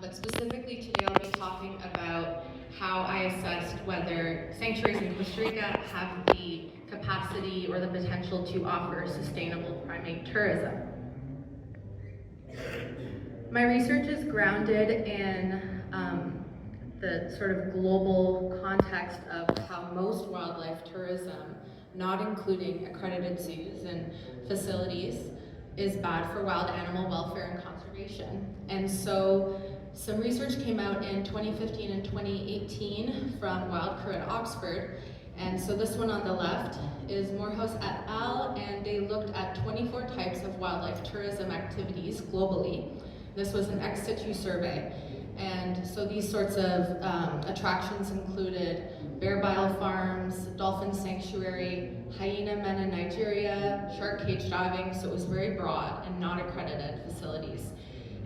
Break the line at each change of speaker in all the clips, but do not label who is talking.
But specifically today I'll be talking about how I assessed whether sanctuaries in Costa Rica have the capacity or the potential to offer sustainable primate tourism. My research is grounded in the sort of global context of how most wildlife tourism, not including accredited zoos and facilities, is bad for wild animal welfare and conservation. And so some research came out in 2015 and 2018 from Wild Crew at Oxford. And so this one on the left is Morehouse et al., and they looked at 24 types of wildlife tourism activities globally. This was an ex situ survey. And so these sorts of attractions included bear bile farms, dolphin sanctuary, hyena men in Nigeria, shark cage diving, so it was very broad and not accredited facilities.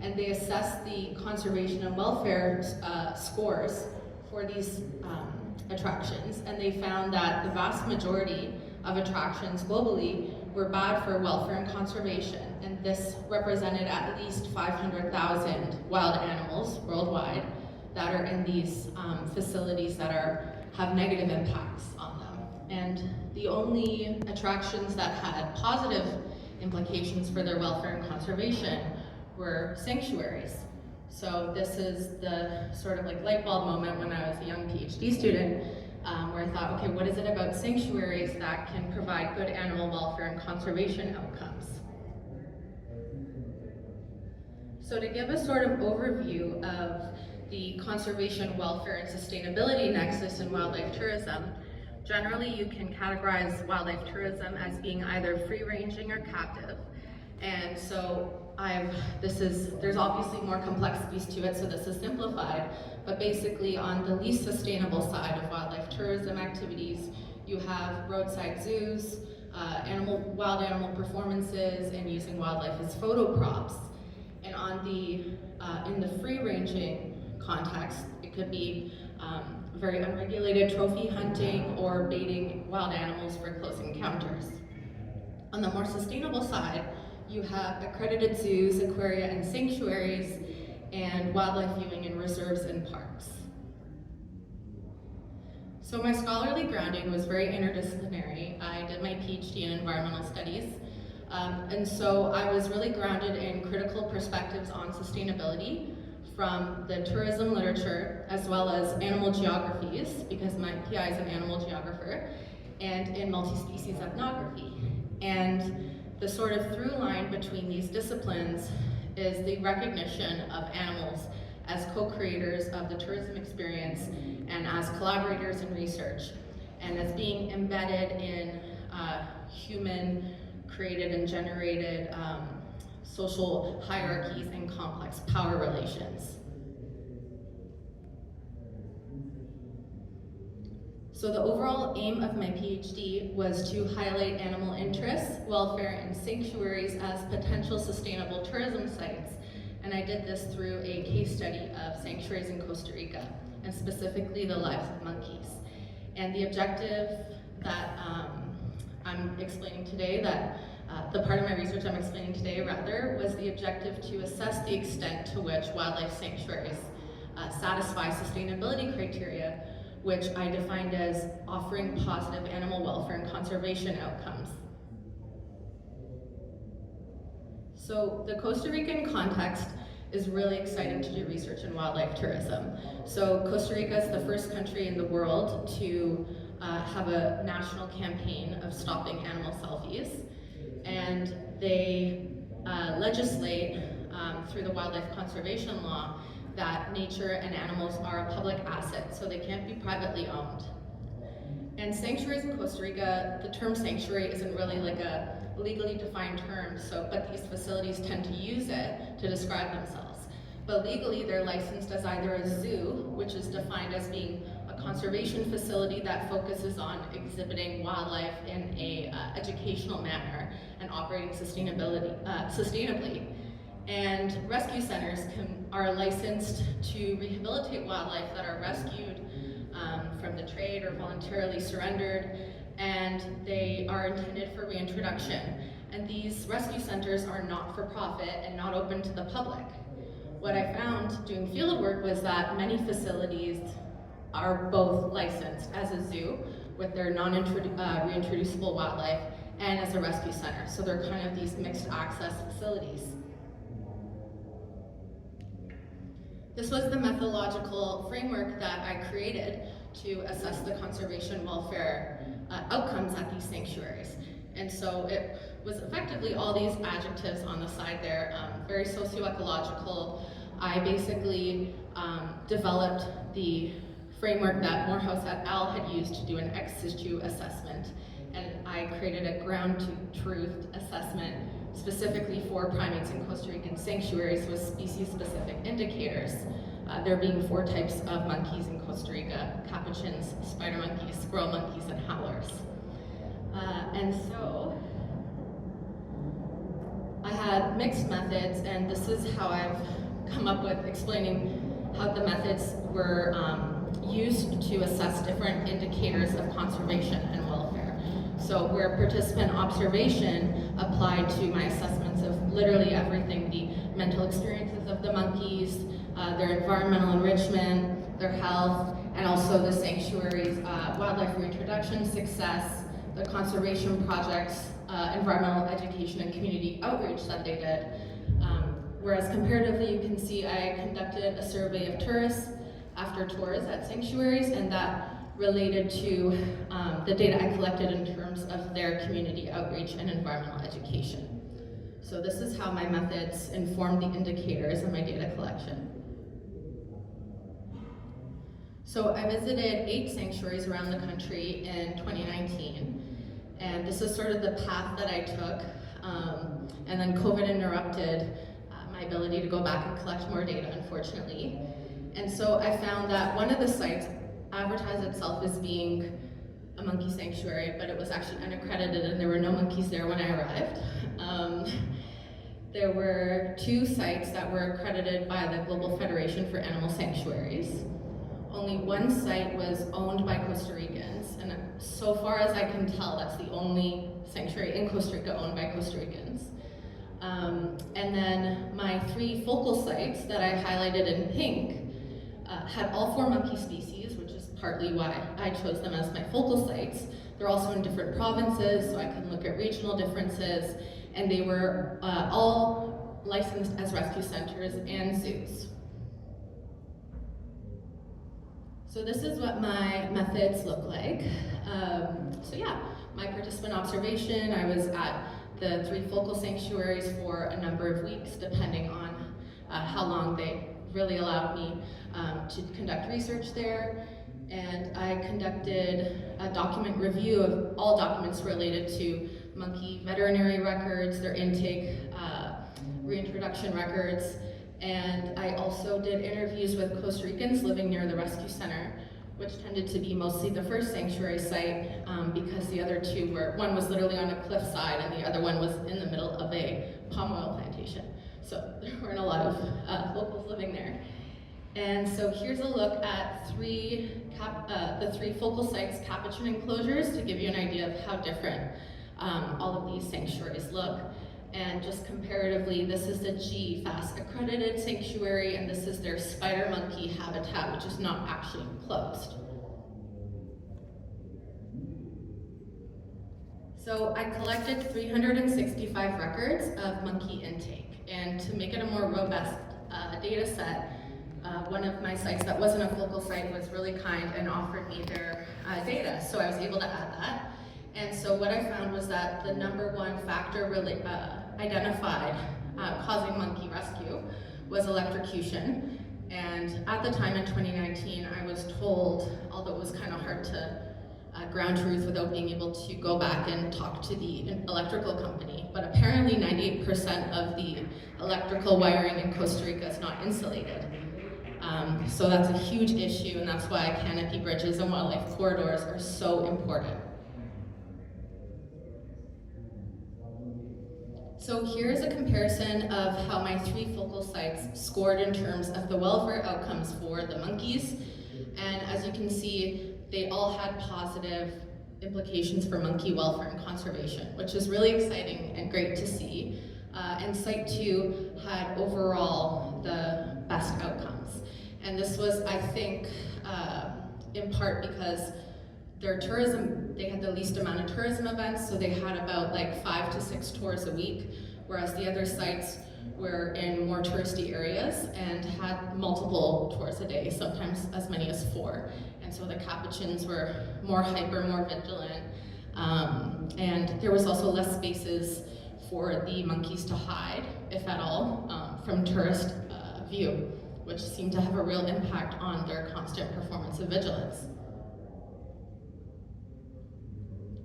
And they assessed the conservation and welfare scores for these attractions, and they found that the vast majority of attractions globally were bad for welfare and conservation, and this represented at least 500,000 wild animals worldwide that are in these facilities that have negative impacts on them. And the only attractions that had positive implications for their welfare and conservation were sanctuaries. So this is the sort of like light bulb moment when I was a young PhD student, where I thought, okay, what is it about sanctuaries that can provide good animal welfare and conservation outcomes? So to give a sort of overview of the conservation, welfare, and sustainability nexus in wildlife tourism, generally you can categorize wildlife tourism as being either free-ranging or captive. And so there's obviously more complexities to it, so this is simplified, but basically on the least sustainable side of wildlife tourism activities, you have roadside zoos, wild animal performances, and using wildlife as photo props. And in the free-ranging context, it could be very unregulated trophy hunting or baiting wild animals for close encounters. On the more sustainable side, you have accredited zoos, aquaria, and sanctuaries, and wildlife viewing in reserves and parks. So my scholarly grounding was very interdisciplinary. I did my PhD in environmental studies, and so I was really grounded in critical perspectives on sustainability from the tourism literature, as well as animal geographies, because my PI is an animal geographer, and in multi-species ethnography. And the sort of through line between these disciplines is the recognition of animals as co-creators of the tourism experience and as collaborators in research, and as being embedded in human created and generated social hierarchies and complex power relations. So the overall aim of my PhD was to highlight animal interests, welfare, and sanctuaries as potential sustainable tourism sites. And I did this through a case study of sanctuaries in Costa Rica, and specifically the lives of monkeys. And the objective that I'm explaining today, the part of my research I'm explaining today rather, was the objective to assess the extent to which wildlife sanctuaries satisfy sustainability criteria, which I defined as offering positive animal welfare and conservation outcomes. So the Costa Rican context is really exciting to do research in wildlife tourism. So Costa Rica is the first country in the world to have a national campaign of stopping animal selfies, and they legislate through the wildlife conservation law that nature and animals are a public asset, so they can't be privately owned. And sanctuaries in Costa Rica, the term sanctuary isn't really like a legally defined term, but these facilities tend to use it to describe themselves. But legally, they're licensed as either a zoo, which is defined as being a conservation facility that focuses on exhibiting wildlife in a educational manner and operating sustainably. And rescue centers are licensed to rehabilitate wildlife that are rescued from the trade or voluntarily surrendered, and they are intended for reintroduction. And these rescue centers are not for profit and not open to the public. What I found doing field work was that many facilities are both licensed as a zoo with their reintroducible wildlife and as a rescue center. So they're kind of these mixed access facilities. This was the methodological framework that I created to assess the conservation welfare outcomes at these sanctuaries. And so it was effectively all these adjectives on the side there, very socio-ecological. I basically developed the framework that Morehouse et al. Had used to do an ex situ assessment, and I created a ground truth assessment specifically for primates in Costa Rican sanctuaries with species-specific indicators. There being 4 types of monkeys in Costa Rica: capuchins, spider monkeys, squirrel monkeys, and howlers. And so I had mixed methods, and this is how I've come up with explaining how the methods were used to assess different indicators of conservation and welfare. So where participant observation applied to my assessments of literally everything: the mental experiences of the monkeys, their environmental enrichment, their health, and also the sanctuary's wildlife reintroduction success, the conservation projects, environmental education, and community outreach that they did. Whereas comparatively, you can see I conducted a survey of tourists after tours at sanctuaries, and that related to the data I collected in terms of their community outreach and environmental education. So this is how my methods informed the indicators in my data collection. So I visited 8 sanctuaries around the country in 2019, and this is sort of the path that I took, and then COVID interrupted my ability to go back and collect more data, unfortunately. And so I found that one of the sites advertised itself as being a monkey sanctuary, but it was actually unaccredited and there were no monkeys there when I arrived. There were 2 sites that were accredited by the Global Federation for Animal Sanctuaries. Only 1 site was owned by Costa Ricans, and so far as I can tell, that's the only sanctuary in Costa Rica owned by Costa Ricans. And then my 3 focal sites that I highlighted in pink had all 4 monkey species, which is partly why I chose them as my focal sites. They're also in different provinces, so I can look at regional differences, and they were all licensed as rescue centers and zoos. So this is what my methods look like. So yeah, my participant observation, I was at the 3 focal sanctuaries for a number of weeks, depending on how long they really allowed me to conduct research there. And I conducted a document review of all documents related to monkey veterinary records, their intake, reintroduction records, and I also did interviews with Costa Ricans living near the rescue center, which tended to be mostly the first sanctuary site because the other 2 were, one was literally on a cliffside and the other one was in the middle of a palm oil plantation. So there weren't a lot of locals living there. And so here's a look at the 3 focal sites capuchin enclosures to give you an idea of how different all of these sanctuaries look. And just comparatively, this is the GFAS accredited sanctuary, and this is their spider monkey habitat, which is not actually closed. So I collected 365 records of monkey intake, and to make it a more robust data set, one of my sites that wasn't a focal site was really kind and offered me their data, so I was able to add that. And so what I found was that the number 1 factor really identified causing monkey rescue was electrocution. And at the time in 2019, I was told, although it was kind of hard to ground truth without being able to go back and talk to the electrical company, but apparently 98% of the electrical wiring in Costa Rica is not insulated. So that's a huge issue, and that's why canopy bridges and wildlife corridors are so important. So here's a comparison of how my 3 focal sites scored in terms of the welfare outcomes for the monkeys. And as you can see, they all had positive implications for monkey welfare and conservation, which is really exciting and great to see. And site 2 had overall the best outcomes. And this was, I think, in part because their tourism, they had the least amount of tourism events, so they had about like 5 to 6 tours a week, whereas the other sites were in more touristy areas and had multiple tours a day, sometimes as many as 4. And so the Capuchins were more hyper, more vigilant, and there was also less spaces for the monkeys to hide, if at all, from tourist view, which seemed to have a real impact on their constant performance of vigilance.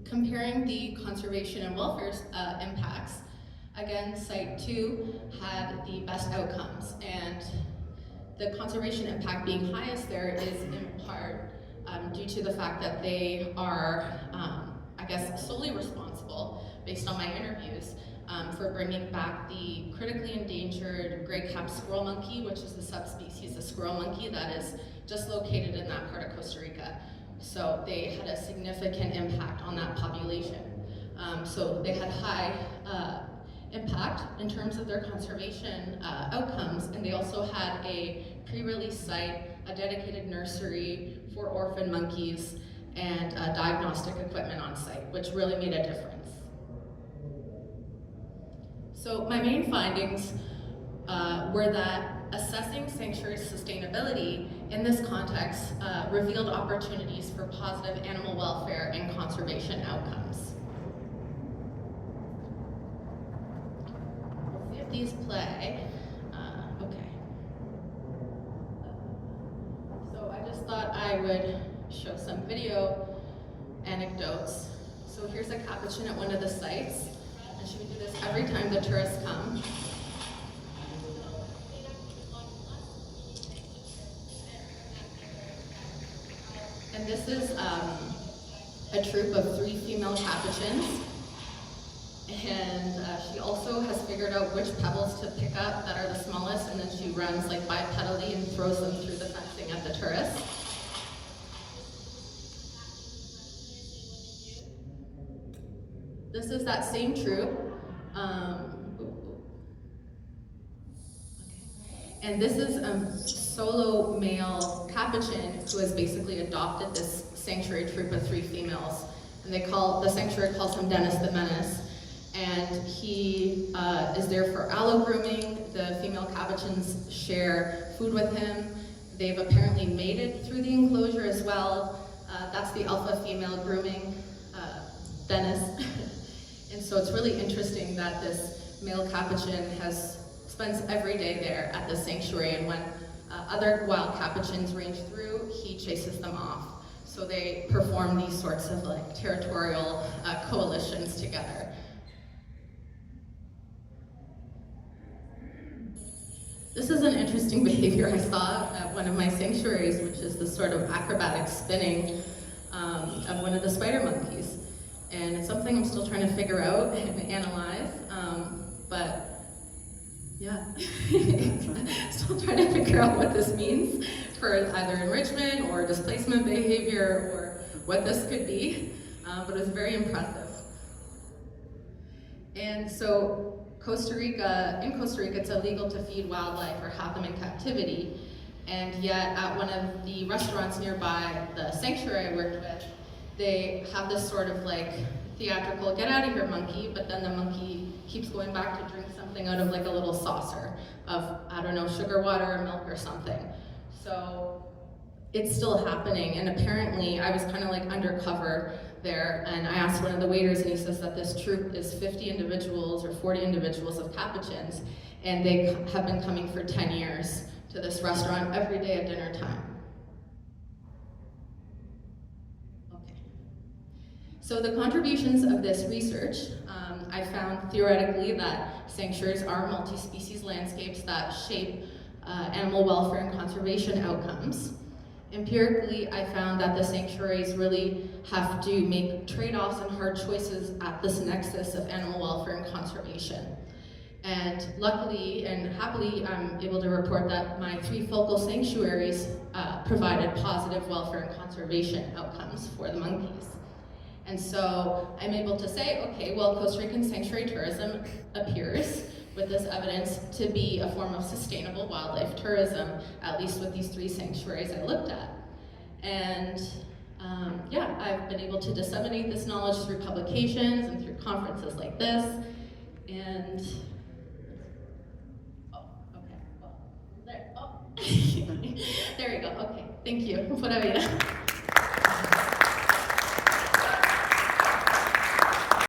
Comparing the conservation and welfare impacts, again, Site 2 had the best outcomes, and the conservation impact being highest there is in part due to the fact that they are, I guess, solely responsible, based on my interviews, for bringing back the critically endangered gray-capped squirrel monkey, which is a subspecies of squirrel monkey that is just located in that part of Costa Rica. So they had a significant impact on that population. So they had high impact in terms of their conservation outcomes, and they also had a pre-release site, a dedicated nursery for orphan monkeys, and diagnostic equipment on site, which really made a difference. So my main findings were that assessing sanctuary sustainability in this context revealed opportunities for positive animal welfare and conservation outcomes. Let's see if these play. Okay. So I just thought I would show some video anecdotes. So here's a capuchin at one of the sites, and she would do this every time the tourists come. And this is a troop of 3 female capuchins. And she also has figured out which pebbles to pick up that are the smallest, and then she runs like bipedally and throws them through the fencing at the tourists. This is that same troop. And this is solo male capuchin who has basically adopted this sanctuary troop of 3 females. And the sanctuary calls him Dennis the Menace. And he is there for allo grooming. The female capuchins share food with him. They've apparently mated through the enclosure as well. That's the alpha female grooming Dennis. And so it's really interesting that this male capuchin spends every day there at the sanctuary, and when other wild capuchins range through, he chases them off. So they perform these sorts of like territorial coalitions together. This is an interesting behavior I saw at one of my sanctuaries, which is the sort of acrobatic spinning of one of the spider monkeys. And it's something I'm still trying to figure out and analyze, but yeah, still trying to figure out what this means for either enrichment or displacement behavior or what this could be, but it was very impressive. And so in Costa Rica, it's illegal to feed wildlife or have them in captivity, and yet at one of the restaurants nearby the sanctuary I worked with, they have this sort of like theatrical get out of here monkey, but then the monkey keeps going back to drink something out of like a little saucer of, I don't know, sugar water or milk or something. So it's still happening, and apparently I was kind of like undercover there, and I asked one of the waiters, and he says that this troop is 50 individuals or 40 individuals of capuchins, and they have been coming for 10 years to this restaurant every day at dinner time. So the contributions of this research, I found theoretically that sanctuaries are multi-species landscapes that shape animal welfare and conservation outcomes. Empirically, I found that the sanctuaries really have to make trade-offs and hard choices at this nexus of animal welfare and conservation. And luckily and happily, I'm able to report that my 3 focal sanctuaries provided positive welfare and conservation outcomes for the monkeys. And so I'm able to say, okay, well, Costa Rican sanctuary tourism appears with this evidence to be a form of sustainable wildlife tourism, at least with these 3 sanctuaries I looked at. And yeah, I've been able to disseminate this knowledge through publications and through conferences like this. And, oh, okay, well, there, oh. There we go, okay, thank you. Pura vida.